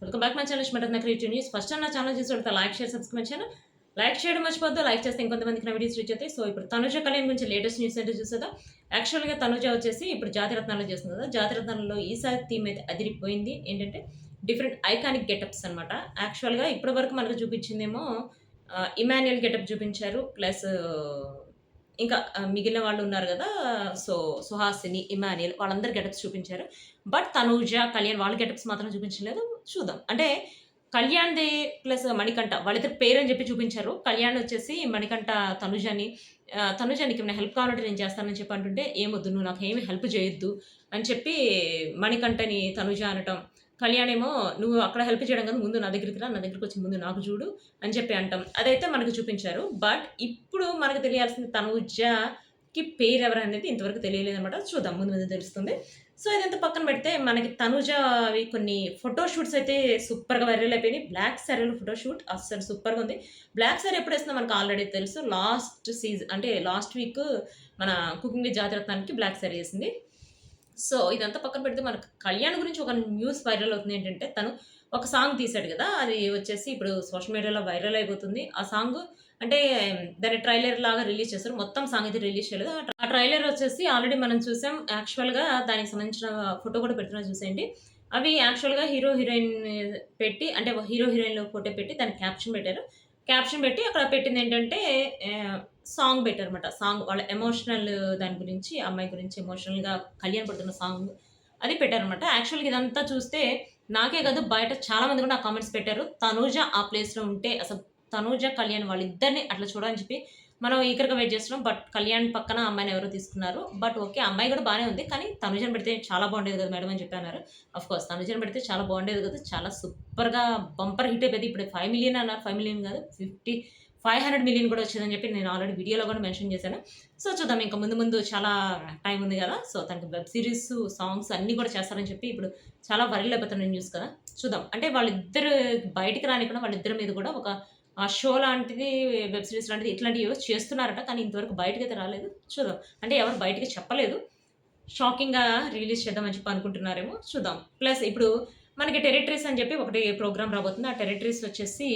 Welcome back my channel స్మరణ creative news. First నా channel చూసి లైక్ షేర్ సబ్స్క్రైబ్ చేయను. లైక్ చేయడం మర్చిపోద్దు. లైక్ చేస్తే ఇంకొంతమందికి నా వీడియోస్ రీచ్ అవుతాయి. సో ఇప్పుడు తనుజ కళ్యాణ్ గురించి లేటెస్ట్ న్యూస్ అంటే చూసేదా. యాక్చువల్గా తనుజ వచ్చేసి ఇప్పుడు జాతిరత్నాలు చేస్తుంది కదా. జాతిరత్నాలలో ఈసారి థీమ్ అయితే అదిరిపోయింది. ఏంటంటే డిఫరెంట్ ఐకానిక్ గెటప్స్ అనమాట. యాక్చువల్గా ఇప్పటి వరకు మనకు చూపించిందేమో ఇమాన్యుయల్ గెటప్ చూపించారు. ప్లస్ ఇంకా మిగిలిన వాళ్ళు ఉన్నారు కదా. సో సుహాసిని, ఇమాన్యుయల్ వాళ్ళందరు గెటప్స్ చూపించారు. బట్ తనూజ, కళ్యాణ్ వాళ్ళ గెటప్స్ మాత్రం చూపించలేదు. చూద్దాం. అంటే కళ్యాణ్‌ది ప్లస్ మణికంఠ వాళ్ళిద్దరి పేరని చెప్పి చూపించారు. కళ్యాణ్ వచ్చేసి మణికంఠ తనుజని తనుజ నీకేమైనా హెల్ప్ కావాలంటే నేను చేస్తానని చెప్పి అంటుంటే, "ఏమొద్దు నువ్వు నాకేమి హెల్ప్ చేయొద్దు" అని చెప్పి మణికంఠని తనుజ అనటం. కళ్యాణ్ ఏమో, "నువ్వు అక్కడ హెల్ప్ చేయడం కాదు, ముందు నా దగ్గరికి రా. నా దగ్గరికొచ్చి ముందు నాకు చూడు" అని చెప్పి అంటాం. అదైతే మనకు చూపించారు. బట్ ఇప్పుడు మనకు తెలియాల్సింది తనూజకి పేరెవరనేది ఇంతవరకు తెలియలేదనమాట. చూద్దాం, ముందు ముందు తెలుస్తుంది. సో ఇదంతా పక్కన పెడితే మనకి తనుజ అవి కొన్ని ఫోటో షూట్స్ అయితే సూపర్‌గా వైరల్ అయిపోయినాయి. బ్లాక్ సారీలో ఫోటో షూట్ అస్సలు సూపర్‌గా ఉంది. బ్లాక్ సారీ ఎప్పుడేసిందో మనకు ఆల్రెడీ తెలుసు. అంటే లాస్ట్ వీక్ మన కుకింగ్ విత్ జాతిరత్నానికి బ్లాక్ సారీ ఏసింది. సో ఇదంతా పక్కన పెడితే మనకు కళ్యాణ్ గురించి ఒక న్యూస్ వైరల్ అవుతుంది. ఏంటంటే తను ఒక సాంగ్ తీశాడు కదా. అది వచ్చేసి ఇప్పుడు సోషల్ మీడియాలో వైరల్ అయిపోతుంది. ఆ సాంగ్ అంటే దాన్ని ట్రైలర్ లాగా రిలీజ్ చేశారు. మొత్తం సాంగ్ అయితే రిలీజ్ చేయలేదు. ఆ ట్రైలర్ వచ్చేసి ఆల్రెడీ మనం చూసాం. యాక్చువల్‌గా దానికి సంబంధించిన ఫోటో కూడా పెడుతున్నా చూసేయండి. అవి యాక్చువల్‌గా హీరో, హీరోయిన్ పెట్టి అంటే హీరో, హీరోయిన్‌ల ఫోటో పెట్టి దానికి క్యాప్షన్ పెట్టారు. క్యాప్షన్ పెట్టి అక్కడ పెట్టిందేంటంటే సాంగ్ పెట్టారన్నమాట. సాంగ్ వాళ్ళ ఎమోషనల్ దాని గురించి, ఆ అమ్మాయి గురించి ఎమోషనల్‌గా కళ్యాణ్ పడుతున్న సాంగ్ అది పెట్టారన్నమాట. యాక్చువల్‌గా ఇదంతా చూస్తే నాకే కాదు బయట చాలా మంది కూడా నాకు కామెంట్స్ పెట్టారు. తనూజ ఆ ప్లేస్‌లో ఉంటే అసలు తనూజ, కళ్యాణ్ వాళ్ళిద్దరిని అట్లా చూడాలని చెప్పి మనం ఈగర్‌గా వెయిట్ చేస్తున్నాం. బట్ కళ్యాణ్ పక్కన అమ్మాయిని ఎవరో తీసుకున్నారు. బట్ ఓకే, అమ్మాయి కూడా బానే ఉంది. కానీ తనుజని పెడితే చాలా బాగుండేది కదా మేడం అని చెప్పి అన్నారు. ఆఫ్‌కోర్స్ తనుజని పెడితే చాలా బాగుండేది కదా. చాలా సూపర్‌గా బంపర్ హిట్ అయిపోయింది. ఇప్పుడు 5,000,000 అన్నారు. 5,000,000 కాదు 500,000,000 కూడా వచ్చిందని చెప్పి నేను ఆల్రెడీ వీడియోలో కూడా మెన్షన్ చేశాను. సో చూద్దాం, ఇంకా ముందు ముందు చాలా టైం ఉంది కదా. సో తనకి వెబ్ సిరీస్, సాంగ్స్ అన్నీ కూడా చేస్తారని చెప్పి ఇప్పుడు చాలా వైరల్ అయిపోతున్న న్యూస్ కదా. చూద్దాం. అంటే వాళ్ళిద్దరు బయటికి రానికుండా వాళ్ళిద్దరి మీద కూడా ఒక షో లాంటిది, వెబ్ సిరీస్ లాంటిది ఇట్లాంటివి ఏవో చేస్తున్నారట. కానీ ఇంతవరకు బయటకైతే రాలేదు. చూద్దాం. అంటే ఎవరు బయటికి చెప్పలేదు. షాకింగ్‌గా రిలీజ్ చేద్దామని చెప్పి అనుకుంటున్నారేమో చూద్దాం. ప్లస్ ఇప్పుడు మనకి టెరిటరీస్ అని చెప్పి ఒకటి ప్రోగ్రామ్ రాబోతుంది. ఆ టెరిటరీస్ వచ్చేసి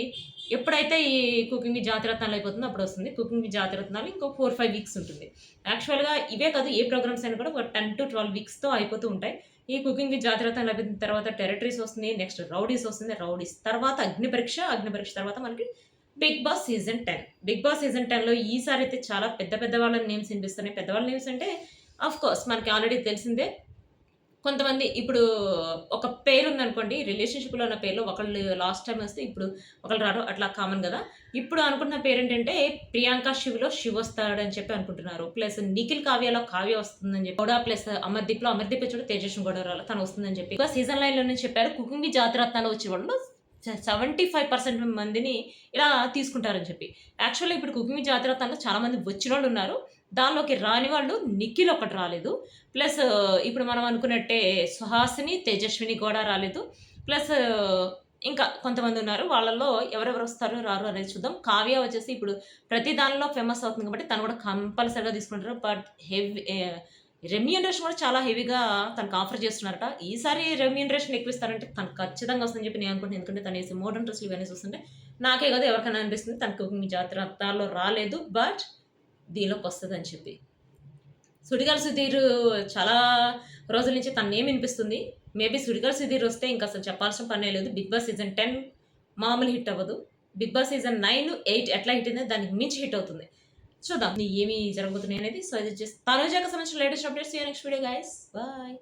ఎప్పుడైతే ఈ కుకింగ్ విత్ జాతిరత్నాలు అయిపోతుందో అప్పుడు వస్తుంది. కుకింగ్ విత్ జాతిరత్నాలు ఇంకో 4, 5 వీక్స్ ఉంటుంది. యాక్చువల్‌గా ఇవే కాదు, ఏ ప్రోగ్రామ్స్ అయినా కూడా ఒక 10-12 వీక్స్‌తో అయిపోతూ ఉంటాయి. ఈ కుకింగ్ విత్ జాతిరత్నాలు అయిపోయిన తర్వాత టెరిటరీస్ వస్తుంది. నెక్స్ట్ రౌడీస్ వస్తుంది. రౌడీస్ తర్వాత అగ్ని పరీక్ష. అగ్ని పరీక్ష తర్వాత మనకి Bigg Boss season 10. Bigg Boss season 10లో ఈసారి అయితే చాలా పెద్ద పెద్ద వాళ్ళ నేమ్స్ వినిపిస్తున్నాయి. పెద్దవాళ్ళ నేమ్స్ అంటే ఆఫ్‌కోర్స్ మనకి ఆల్రెడీ తెలిసిందే. కొంతమంది ఇప్పుడు ఒక పేరుందనుకోండి, రిలేషన్‌షిప్‌లో ఉన్న పేర్లో ఒకళ్ళు లాస్ట్ టైమ్ వస్తే ఇప్పుడు ఒకళ్ళు రారు. అట్లా కామన్ గదా. ఇప్పుడు అనుకుంటున్న పేరేంటంటే 'ప్రియాంక శివ్‌లో శివ్' వస్తాడని చెప్పి అనుకుంటున్నారు. ప్లస్ నిఖిల్ కావ్యలో కావ్య వస్తుందని చెప్పి. గౌడ ప్లస్ అమర్దీప్‌లో అమర్దీప్ వచ్చాడు. తేజస్విని గౌడ రాల తను వస్తుందని చెప్పి. ఇంకా సీజన్ 9లో నుంచి చెప్పారు. కుకింగ్ విత్ జాతిరత్నాలు వచ్చే వాళ్ళు 75% మందిని ఇలా తీసుకుంటారని చెప్పి. యాక్చువల్‌గా ఇప్పుడు కుకింగ్ విత్ జాతిరత్నాల్లో చాలా మంది వచ్చినోళ్ళున్నారు. దానిలోకి రాని వాళ్ళు నిఖిల్ ఒకటి రాలేదు. ప్లస్ ఇప్పుడు మనం అనుకున్నట్టే సుహాసిని, తేజస్విని కూడా రాలేదు. ప్లస్ ఇంకా కొంతమంది ఉన్నారు. వాళ్ళలో ఎవరెవరు వస్తారు, రారు అనేది చూద్దాం. కావ్య వచ్చేసి ఇప్పుడు ప్రతి దానిలో ఫేమస్ అవుతుంది కాబట్టి తను కూడా కంపల్సరీగా తీసుకుంటారు. బట్ రెమ్యూనరేషన్ కూడా చాలా హెవీగా తనకు ఆఫర్ చేస్తున్నారట. ఈసారి రెమ్యూనరేషన్ ఎక్కువ ఇస్తారంటే తనకు ఖచ్చితంగా వస్తుందని చెప్పి నేను అనుకుంటున్నాను. ఎందుకంటే తను వేసే మోడర్న్ డ్రెస్సులు ఇవన్నీ చూస్తుంటే నాకే కాదు ఎవరికైనా అనిపిస్తుంది తనకు మీ జాతరలో రాలేదు. బట్ దీనిలోకి వస్తదని చెప్పి. 'సుడిగాలి సుధీర్' చాలా రోజుల నుంచి తన నేమ్ వినిపిస్తుంది. మేబీ 'సుడిగాలి సుధీర్' వస్తే ఇంక అసలు చెప్పాల్సిన పనే లేదు. 'బిగ్ బాస్' సీజన్ 10 మామూలు హిట్ అవ్వదు. 'బిగ్ బాస్' సీజన్ 9, 8 ఎట్లా హిట్ అయిందో దానికి మించి హిట్ అవుతుంది. చూద్దాం ఏమి జరగబోతున్నాయి అనేది. సో ఇది వచ్చేసి తనుజకి సంబంధించిన latest updates. See you next video guys. Bye.